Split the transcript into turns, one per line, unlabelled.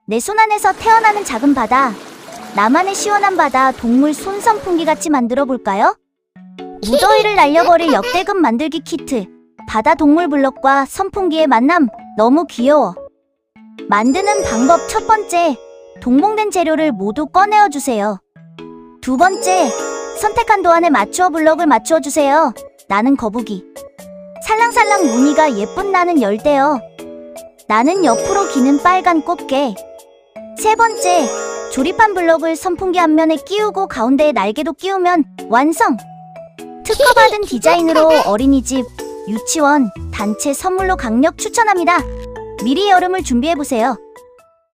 내 손 안에서 태어나는 작은 바다. 나만의 시원한 바다 동물 손 선풍기 같이 만들어 볼까요? 무더위를 날려버릴 역대급 만들기 키트. 바다 동물 블럭과 선풍기의 만남. 너무 귀여워. 만드는 방법 첫 번째, 동봉된 재료를 모두 꺼내어 주세요. 두 번째, 선택한 도안에 맞추어 블럭을 맞추어 주세요. 나는 거북이. 살랑살랑 무늬가 예쁜 나는 열대어. 나는 옆으로 기는 빨간 꽃게. 세 번째, 조립한 블럭을 선풍기 앞면에 끼우고 가운데에 날개도 끼우면 완성! 특허받은 디자인으로 어린이집, 유치원, 단체 선물로 강력 추천합니다. 미리 여름을 준비해보세요.